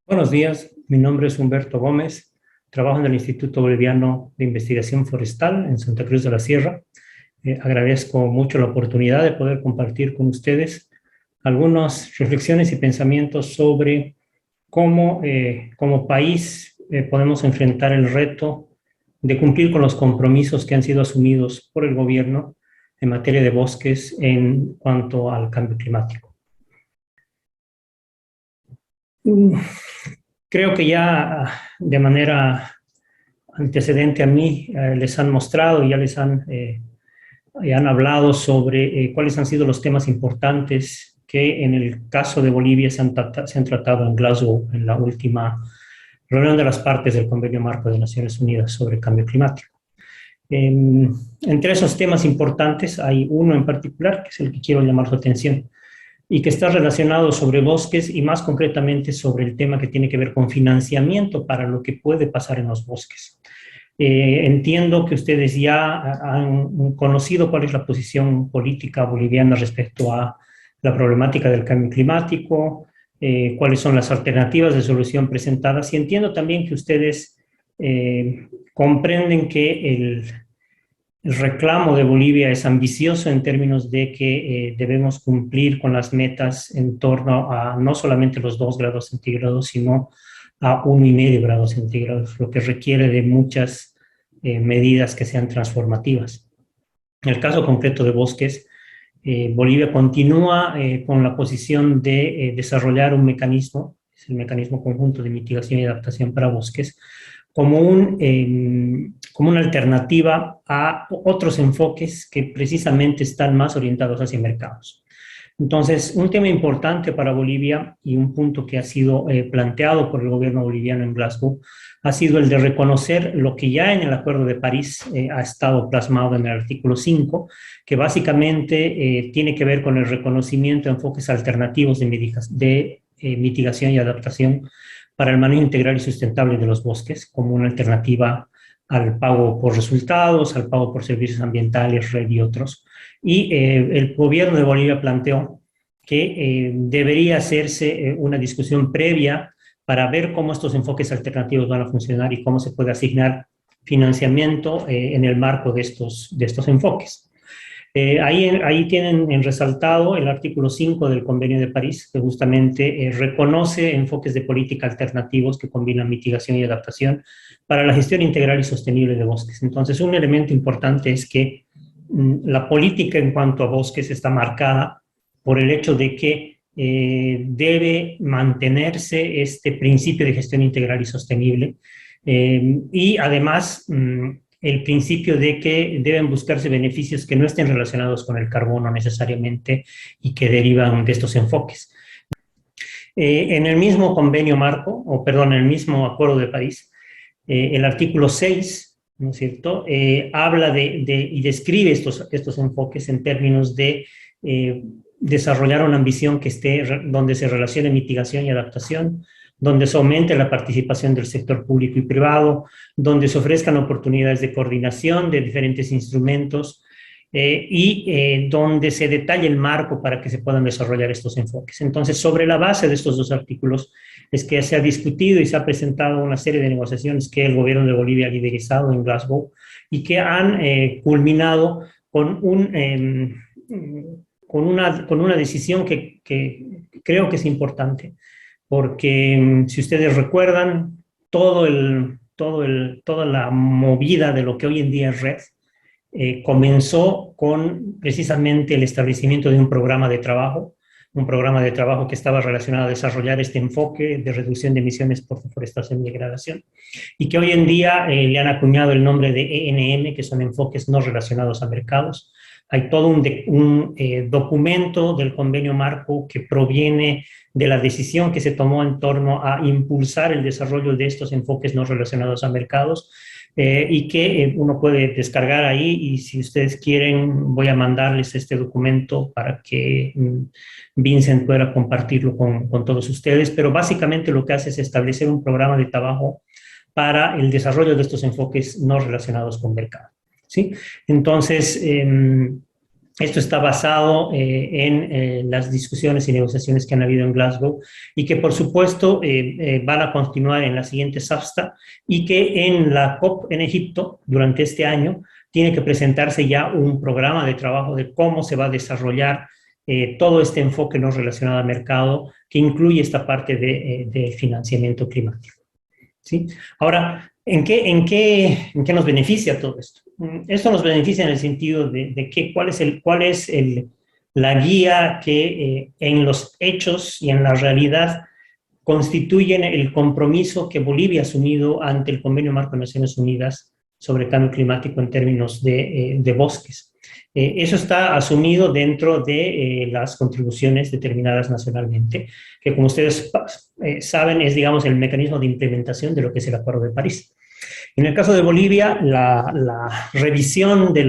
Buenos días, mi nombre es Humberto Gómez, trabajo en el Instituto Boliviano de Investigación Forestal en Santa Cruz de la Sierra. Agradezco mucho la oportunidad de poder compartir con ustedes algunas reflexiones y pensamientos sobre cómo como país podemos enfrentar el reto de cumplir con los compromisos que han sido asumidos por el gobierno en materia de bosques en cuanto al cambio climático. Creo que ya de manera antecedente a mí les han mostrado y ya han hablado sobre cuáles han sido los temas importantes que en el caso de Bolivia se han tratado en Glasgow en la última reunión de las partes del Convenio Marco de Naciones Unidas sobre el Cambio Climático. Entre esos temas importantes hay uno en particular, que es el que quiero llamar su atención, y que está relacionado sobre bosques y más concretamente sobre el tema que tiene que ver con financiamiento para lo que puede pasar en los bosques. Entiendo que ustedes ya han conocido cuál es la posición política boliviana respecto a la problemática del cambio climático, cuáles son las alternativas de solución presentadas, y entiendo también que ustedes comprenden que el reclamo de Bolivia es ambicioso en términos de que debemos cumplir con las metas en torno a no solamente los 2 grados centígrados, sino a 1,5 grados centígrados, lo que requiere de muchas medidas que sean transformativas. En el caso concreto de bosques, Bolivia continúa con la posición de desarrollar un mecanismo, es el mecanismo conjunto de mitigación y adaptación para bosques, como una alternativa a otros enfoques que precisamente están más orientados hacia mercados. Entonces, un tema importante para Bolivia y un punto que ha sido planteado por el gobierno boliviano en Glasgow ha sido el de reconocer lo que ya en el Acuerdo de París ha estado plasmado en el artículo 5, que básicamente tiene que ver con el reconocimiento de enfoques alternativos de mitigación y adaptación para el manejo integral y sustentable de los bosques, como una alternativa al pago por resultados, al pago por servicios ambientales, red y otros. Y el gobierno de Bolivia planteó que debería hacerse una discusión previa para ver cómo estos enfoques alternativos van a funcionar y cómo se puede asignar financiamiento en el marco de estos enfoques. Ahí tienen en resaltado el artículo 5 del Convenio de París, que justamente reconoce enfoques de política alternativos que combinan mitigación y adaptación para la gestión integral y sostenible de bosques. Entonces, un elemento importante es que la política en cuanto a bosques está marcada por el hecho de que debe mantenerse este principio de gestión integral y sostenible y además el principio de que deben buscarse beneficios que no estén relacionados con el carbono necesariamente y que derivan de estos enfoques. En el mismo convenio marco, o perdón, en el mismo Acuerdo de París, el artículo 6, ¿no es cierto?, habla y describe estos enfoques en términos de desarrollar una ambición que esté donde se relacione mitigación y adaptación, donde se aumente la participación del sector público y privado, donde se ofrezcan oportunidades de coordinación de diferentes instrumentos y donde se detalle el marco para que se puedan desarrollar estos enfoques. Entonces, sobre la base de estos dos artículos es que se ha discutido y se ha presentado una serie de negociaciones que el gobierno de Bolivia ha liderizado en Glasgow y que han culminado con con una decisión que creo que es importante, porque si ustedes recuerdan, toda la movida de lo que hoy en día es red comenzó con precisamente el establecimiento de un programa de trabajo que estaba relacionado a desarrollar este enfoque de reducción de emisiones por deforestación y degradación, y que hoy en día le han acuñado el nombre de ENM, que son enfoques no relacionados a mercados. Hay todo un documento del convenio marco que proviene de la decisión que se tomó en torno a impulsar el desarrollo de estos enfoques no relacionados a mercados, y que uno puede descargar ahí, y si ustedes quieren voy a mandarles este documento para que Vincent pueda compartirlo con todos ustedes, pero básicamente lo que hace es establecer un programa de trabajo para el desarrollo de estos enfoques no relacionados con mercado, ¿sí? Entonces, Esto está basado en las discusiones y negociaciones que han habido en Glasgow y que, por supuesto, van a continuar en la siguiente SAFSTA y que en la COP en Egipto, durante este año, tiene que presentarse ya un programa de trabajo de cómo se va a desarrollar todo este enfoque no relacionado al mercado que incluye esta parte de financiamiento climático. ¿Sí? Ahora, ¿en qué nos beneficia todo esto? Esto nos beneficia en el sentido de que cuál es la guía que en los hechos y en la realidad constituyen el compromiso que Bolivia ha asumido ante el Convenio Marco de Naciones Unidas sobre cambio climático en términos de bosques. Eso está asumido dentro de las contribuciones determinadas nacionalmente, que como ustedes saben es, digamos, el mecanismo de implementación de lo que es el Acuerdo de París. En el caso de Bolivia, la revisión de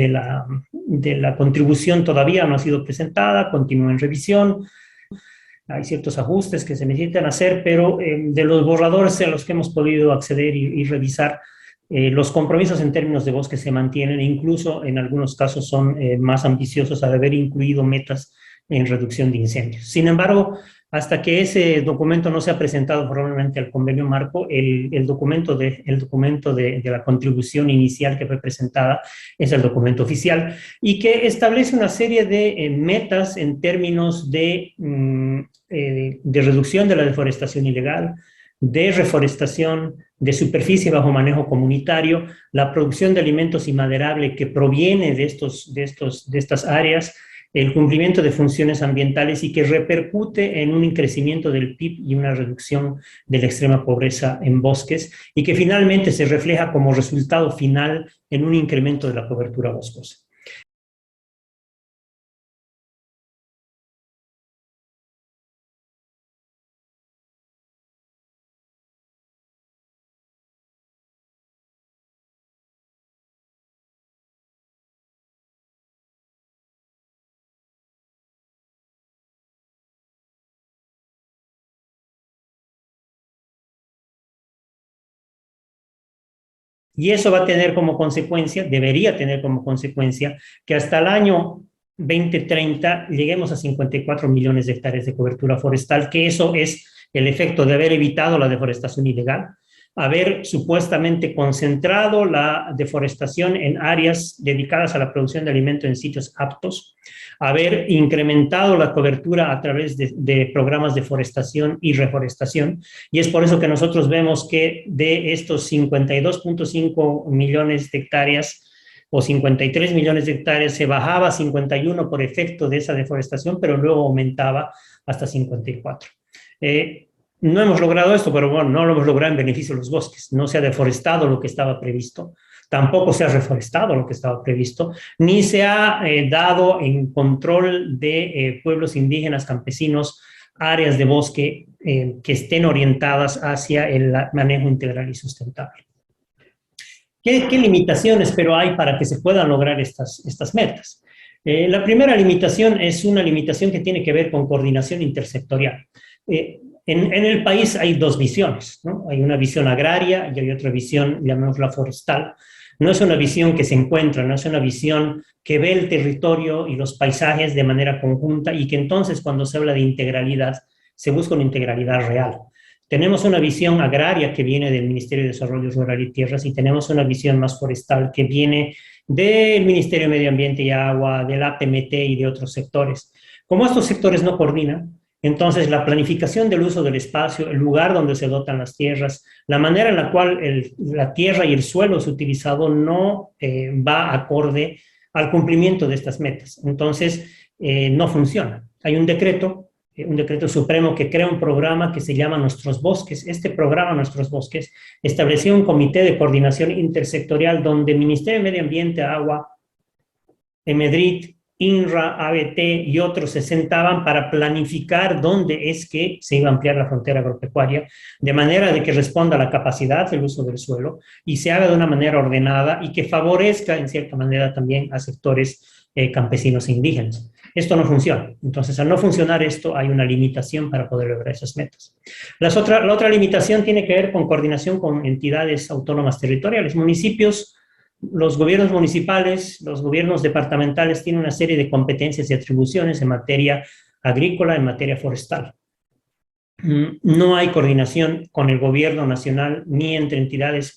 la contribución todavía no ha sido presentada, continúa en revisión. Hay ciertos ajustes que se necesitan hacer, pero de los borradores a los que hemos podido acceder y revisar, los compromisos en términos de bosque se mantienen e incluso en algunos casos son más ambiciosos al haber incluido metas en reducción de incendios. Sin embargo, hasta que ese documento no sea presentado formalmente al convenio marco, el documento de la contribución inicial que fue presentada es el documento oficial y que establece una serie de metas en términos de reducción de la deforestación ilegal, de reforestación, de superficie bajo manejo comunitario, la producción de alimentos inmaderables que proviene de estas áreas, el cumplimiento de funciones ambientales y que repercute en un crecimiento del PIB y una reducción de la extrema pobreza en bosques y que finalmente se refleja como resultado final en un incremento de la cobertura boscosa. Y eso va a tener como consecuencia, debería tener como consecuencia, que hasta el año 2030 lleguemos a 54 millones de hectáreas de cobertura forestal, que eso es el efecto de haber evitado la deforestación ilegal, haber supuestamente concentrado la deforestación en áreas dedicadas a la producción de alimento en sitios aptos, haber incrementado la cobertura a través de programas de forestación y reforestación, y es por eso que nosotros vemos que de estos 52.5 millones de hectáreas o 53 millones de hectáreas se bajaba a 51 por efecto de esa deforestación, pero luego aumentaba hasta 54. No hemos logrado esto, pero bueno, no lo hemos logrado en beneficio de los bosques. No se ha deforestado lo que estaba previsto, tampoco se ha reforestado lo que estaba previsto, ni se ha dado en control de pueblos indígenas, campesinos, áreas de bosque que estén orientadas hacia el manejo integral y sustentable. ¿Qué limitaciones pero hay para que se puedan lograr estas metas? La primera limitación es una limitación que tiene que ver con coordinación intersectorial. En el país hay dos visiones, ¿no? Hay una visión agraria y hay otra visión, llamémosla forestal. No es una visión que se encuentra, no es una visión que ve el territorio y los paisajes de manera conjunta y que entonces cuando se habla de integralidad, se busca una integralidad real. Tenemos una visión agraria que viene del Ministerio de Desarrollo Rural y Tierras y tenemos una visión más forestal que viene del Ministerio de Medio Ambiente y Agua, del APMT y de otros sectores. Como estos sectores no coordinan, entonces la planificación del uso del espacio, el lugar donde se dotan las tierras, la manera en la cual la tierra y el suelo es utilizado no va acorde al cumplimiento de estas metas. Entonces, no funciona. Hay un decreto supremo que crea un programa que se llama Nuestros Bosques. Este programa, Nuestros Bosques, estableció un comité de coordinación intersectorial donde el Ministerio de Medio Ambiente, Agua, EMEDRIT, INRA, ABT y otros se sentaban para planificar dónde es que se iba a ampliar la frontera agropecuaria, de manera de que responda a la capacidad del uso del suelo y se haga de una manera ordenada y que favorezca en cierta manera también a sectores campesinos e indígenas. Esto no funciona. Entonces, al no funcionar esto, hay una limitación para poder lograr esas metas. La otra limitación tiene que ver con coordinación con entidades autónomas territoriales. Municipios los gobiernos municipales, los gobiernos departamentales tienen una serie de competencias y atribuciones en materia agrícola, en materia forestal. No hay coordinación con el gobierno nacional ni entre entidades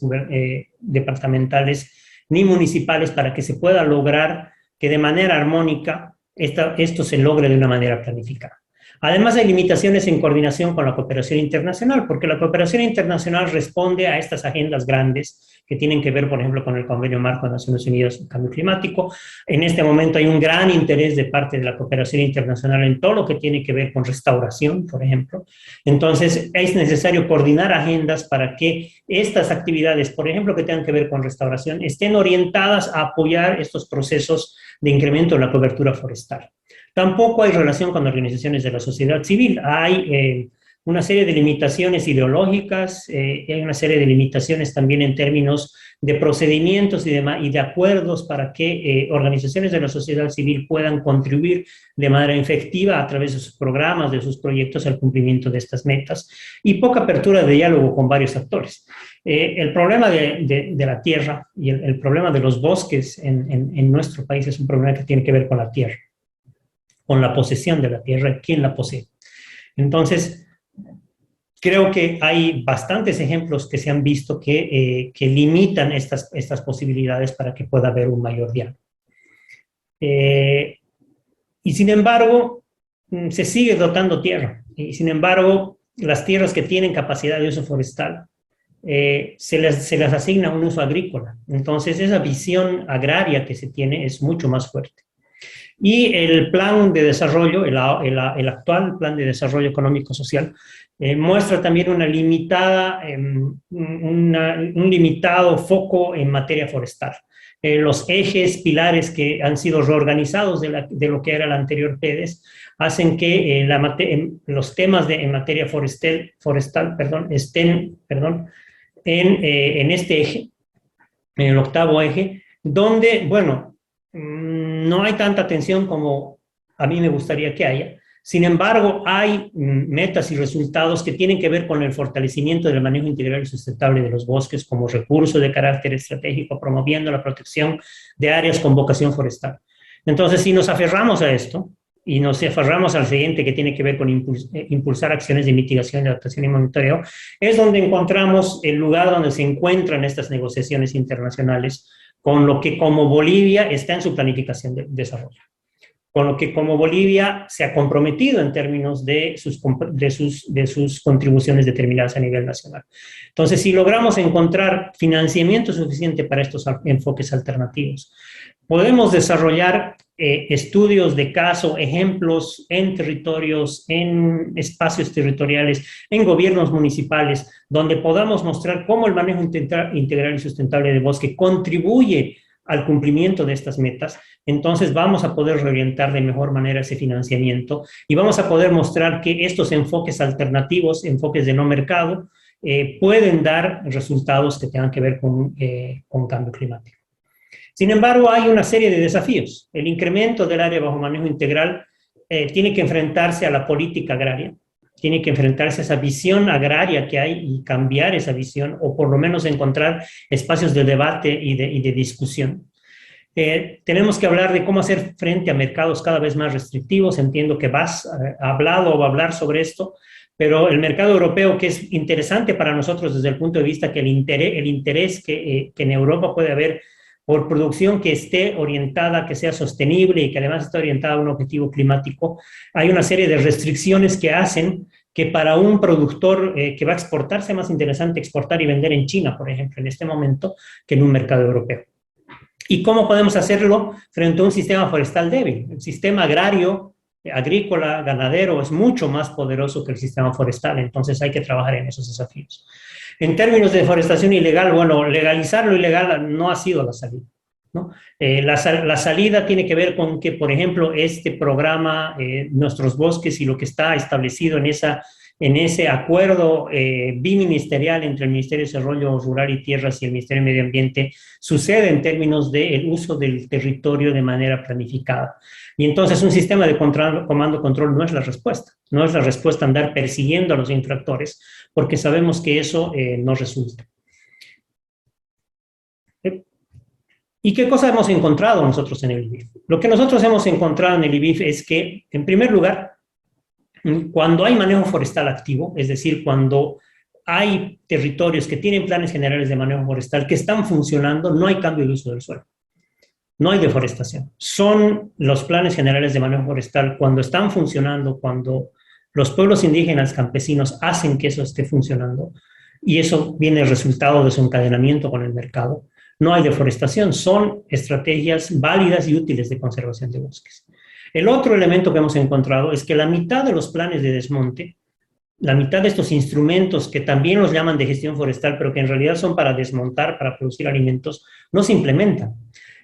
departamentales ni municipales para que se pueda lograr que de manera armónica esto se logre de una manera planificada. Además, hay limitaciones en coordinación con la cooperación internacional, porque la cooperación internacional responde a estas agendas grandes que tienen que ver, por ejemplo, con el Convenio Marco de Naciones Unidas sobre Cambio Climático. En este momento hay un gran interés de parte de la cooperación internacional en todo lo que tiene que ver con restauración, por ejemplo. Entonces, es necesario coordinar agendas para que estas actividades, por ejemplo, que tengan que ver con restauración, estén orientadas a apoyar estos procesos de incremento de la cobertura forestal. Tampoco hay relación con organizaciones de la sociedad civil. Hay una serie de limitaciones ideológicas, hay una serie de limitaciones también en términos de procedimientos y de acuerdos para que organizaciones de la sociedad civil puedan contribuir de manera efectiva a través de sus programas, de sus proyectos al cumplimiento de estas metas, y poca apertura de diálogo con varios actores. El problema de la tierra y el problema de los bosques en nuestro país es un problema que tiene que ver con la tierra, con la posesión de la tierra, quién la posee. Entonces, creo que hay bastantes ejemplos que se han visto que limitan estas posibilidades para que pueda haber un mayor diálogo. Y sin embargo, se sigue dotando tierra. Y sin embargo, las tierras que tienen capacidad de uso forestal, se les asigna un uso agrícola. Entonces, esa visión agraria que se tiene es mucho más fuerte. Y el plan de desarrollo, el actual plan de desarrollo económico-social, muestra también un limitado foco en materia forestal. Los ejes, pilares que han sido reorganizados de lo que era el anterior PEDES, hacen que los temas en materia forestal estén en este eje, en el octavo eje, donde, bueno, no hay tanta atención como a mí me gustaría que haya. Sin embargo, hay metas y resultados que tienen que ver con el fortalecimiento del manejo integral y sustentable de los bosques como recurso de carácter estratégico, promoviendo la protección de áreas con vocación forestal. Entonces, si nos aferramos a esto y nos aferramos al siguiente que tiene que ver con impulsar acciones de mitigación, adaptación y monitoreo, es donde encontramos el lugar donde se encuentran estas negociaciones internacionales, con lo que como Bolivia está en su planificación de desarrollo, con lo que como Bolivia se ha comprometido en términos de sus contribuciones determinadas a nivel nacional. Entonces, si logramos encontrar financiamiento suficiente para estos enfoques alternativos, podemos desarrollar estudios de caso, ejemplos en territorios, en espacios territoriales, en gobiernos municipales, donde podamos mostrar cómo el manejo integral y sustentable de bosque contribuye al cumplimiento de estas metas. Entonces vamos a poder reorientar de mejor manera ese financiamiento y vamos a poder mostrar que estos enfoques alternativos, enfoques de no mercado, pueden dar resultados que tengan que ver con cambio climático. Sin embargo, hay una serie de desafíos. El incremento del área bajo manejo integral tiene que enfrentarse a la política agraria, tiene que enfrentarse a esa visión agraria que hay y cambiar esa visión, o por lo menos encontrar espacios de debate y de discusión. Tenemos que hablar de cómo hacer frente a mercados cada vez más restrictivos. Entiendo que vas hablado o va a hablar sobre esto, pero el mercado europeo, que es interesante para nosotros desde el punto de vista que el interés que en Europa puede haber por producción que esté orientada, que sea sostenible y que además esté orientada a un objetivo climático, hay una serie de restricciones que hacen que para un productor que va a exportar sea más interesante exportar y vender en China, por ejemplo, en este momento, que en un mercado europeo. ¿Y cómo podemos hacerlo frente a un sistema forestal débil? El sistema agrario, agrícola, ganadero es mucho más poderoso que el sistema forestal, entonces hay que trabajar en esos desafíos. En términos de deforestación ilegal, bueno, legalizar lo ilegal no ha sido la salida, ¿no? La salida tiene que ver con que, por ejemplo, este programa, Nuestros Bosques y lo que está establecido en ese acuerdo biministerial entre el Ministerio de Desarrollo Rural y Tierras y el Ministerio de Medio Ambiente, sucede en términos del uso del territorio de manera planificada. Y entonces un sistema de comando-control no es la respuesta. No es la respuesta andar persiguiendo a los infractores, porque sabemos que eso no resulta. ¿Y qué cosa hemos encontrado nosotros en el IBIF? Lo que nosotros hemos encontrado en el IBIF es que, en primer lugar, cuando hay manejo forestal activo, es decir, cuando hay territorios que tienen planes generales de manejo forestal que están funcionando, no hay cambio de uso del suelo, no hay deforestación. Son los planes generales de manejo forestal cuando están funcionando, cuando los pueblos indígenas campesinos hacen que eso esté funcionando, y eso viene el resultado de su encadenamiento con el mercado. No hay deforestación, son estrategias válidas y útiles de conservación de bosques. El otro elemento que hemos encontrado es que la mitad de los planes de desmonte, la mitad de estos instrumentos que también los llaman de gestión forestal, pero que en realidad son para desmontar, para producir alimentos, no se implementan.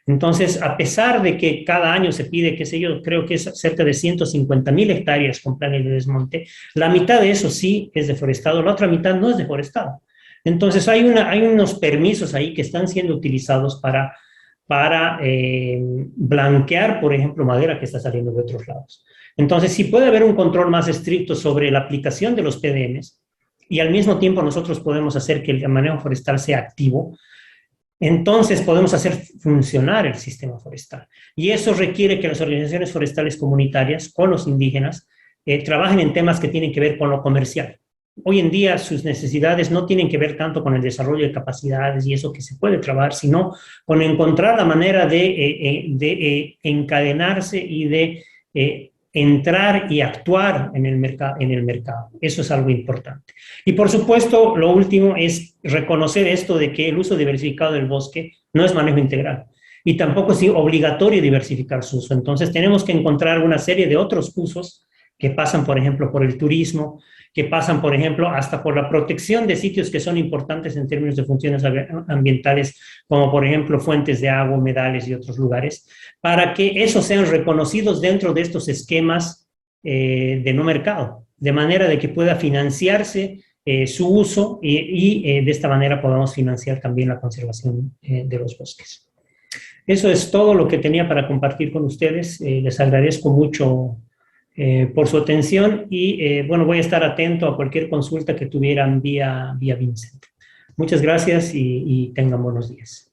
Entonces, a pesar de que cada año se pide, qué sé yo, creo que es cerca de 150.000 hectáreas con planes de desmonte, la mitad de eso sí es deforestado, la otra mitad no es deforestado. Entonces, hay unos permisos ahí que están siendo utilizados para blanquear, por ejemplo, madera que está saliendo de otros lados. Entonces, si puede haber un control más estricto sobre la aplicación de los PDMs y al mismo tiempo nosotros podemos hacer que el manejo forestal sea activo, entonces podemos hacer funcionar el sistema forestal. Y eso requiere que las organizaciones forestales comunitarias con los indígenas trabajen en temas que tienen que ver con lo comercial. Hoy en día sus necesidades no tienen que ver tanto con el desarrollo de capacidades y eso que se puede trabajar, sino con encontrar la manera de encadenarse y de entrar y actuar en el mercado. Eso es algo importante. Y por supuesto, lo último es reconocer esto de que el uso diversificado del bosque no es manejo integral y tampoco es obligatorio diversificar su uso. Entonces tenemos que encontrar una serie de otros usos que pasan, por ejemplo, por el turismo, que pasan, por ejemplo, hasta por la protección de sitios que son importantes en términos de funciones ambientales, como por ejemplo fuentes de agua, humedales y otros lugares, para que esos sean reconocidos dentro de estos esquemas de no mercado, de manera de que pueda financiarse su uso y de esta manera podamos financiar también la conservación de los bosques. Eso es todo lo que tenía para compartir con ustedes. Les agradezco mucho por su atención y bueno, voy a estar atento a cualquier consulta que tuvieran vía Vincent. Muchas gracias y tengan buenos días.